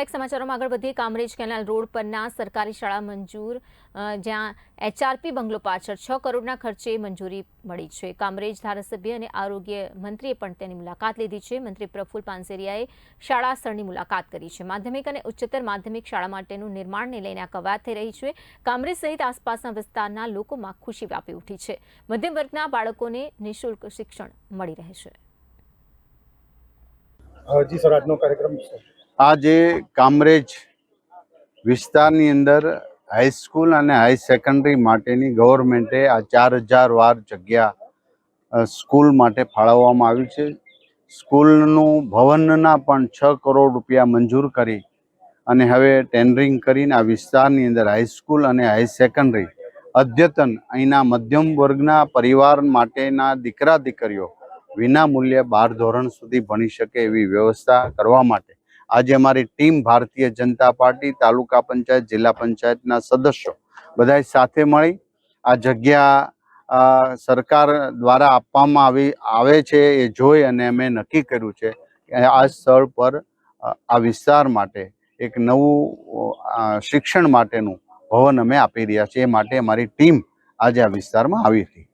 એક સમાચારોમાં આગળ વધીએ કામરેજ કેનાલ રોડ પરના સરકારી શાળા મંજૂર જ્યાં એચઆરપી બંગલો પાછળ 6 કરોડના ખર્ચે મંજૂરી મળી છે। કામરેજ ધારાસભ્ય અને આરોગ્ય મંત્રીએ પણ તેની મુલાકાત લીધી છે। મંત્રી પ્રફુલ પાનસેરિયાએ શાળા સ્થળની મુલાકાત કરી છે। માધ્યમિક અને ઉચ્ચતર માધ્યમિક શાળા માટેનું નિર્માણને લઈને આ કવાયત થઈ રહી છે। કામરેજ સહિત આસપાસના વિસ્તારના લોકોમાં ખુશી વ્યાપી ઉઠી છે। મધ્યમ વર્ગના બાળકોને નિઃશુલ્ક શિક્ષણ મળી રહે છે। जी सर, આજનો કાર્યક્રમ છે। આજે કામરેજ વિસ્તારની અંદર હાઈસ્કૂલ અને હાઈ સેકન્ડરી માટેની ગવર્મેન્ટે આ 4000 વાર જગ્યા સ્કૂલ માટે ફાળવવામાં આવી છે। સ્કૂલનું ભવનના પણ 6 કરોડ રૂપિયા મંજૂર કરી અને હવે ટેન્ડરિંગ કરીને આ વિસ્તારની અંદર હાઈસ્કૂલ અને હાઈ સેકન્ડરી અદ્યતન અહીંના મધ્યમ વર્ગના પરિવાર માટેના દીકરા દીકરીઓ વિના મૂલ્યે 12 ધોરણ સુધી ભણી શકે એવી વ્યવસ્થા કરવા માટે આજે અમારી ટીમ ભારતીય જનતા પાર્ટી તાલુકા પંચાયત જિલ્લા પંચાયતના સદસ્યો બધા સાથે મળી આ જગ્યા સરકાર દ્વારા આપવામાં આવે છે એ જોઈ અને અમે નક્કી કર્યું છે કે આ સ્થળ પર આ વિસ્તાર માટે એક નવું શિક્ષણ માટેનું ભવન અમે આપી રહ્યા છીએ। એ માટે અમારી ટીમ આજે આ વિસ્તારમાં આવી હતી।